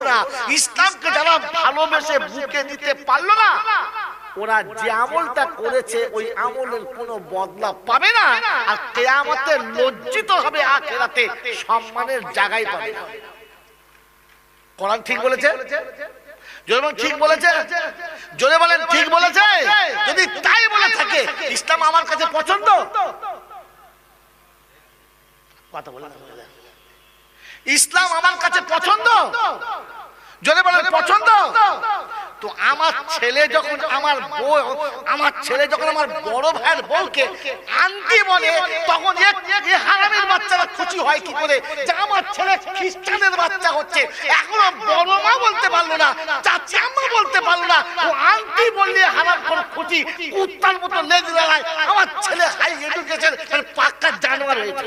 না, ইসলামকে যারা ভালোবেসে বুকে নিতে পারলো না, ওরা যে আমলটা করেছে ওই আমলের কোনো বদলা পাবে না, আর কিয়ামতে লজ্জিত হবে, আখিরাতে সম্মানের জায়গায় পাবে না। কোরআন ঠিক বলেছে? জোরে বলেন ঠিক বলেছে? জোরে বলেন ঠিক বলেছে? যদি তাই বলে থাকে, ইসলাম আমার কাছে পছন্দ, কথা বলেন, ইসলাম আমার কাছে পছন্দ, জোরে বলেন পছন্দ। তো আমার ছেলে যখন আমার বউ, আমার ছেলে যখন আমার বড় ভাইয়ের বউকে আন্টি বলে, তখন এই হারামের বাচ্চারা খুশি হয় কি করে যে আমার ছেলে খ্রিস্টানের বাচ্চা হচ্ছে। এখনো বড় মা বলতে পারলো না, চাচি আম্মা বলতে পারলো না, ও আন্টি বললে হারাম করে খুশি, কুত্তার মতো লেজ দাঁড়ায়। আমার ছেলে হাই এডুকেশন, পাক্কা জানোয়ার হয়েছে।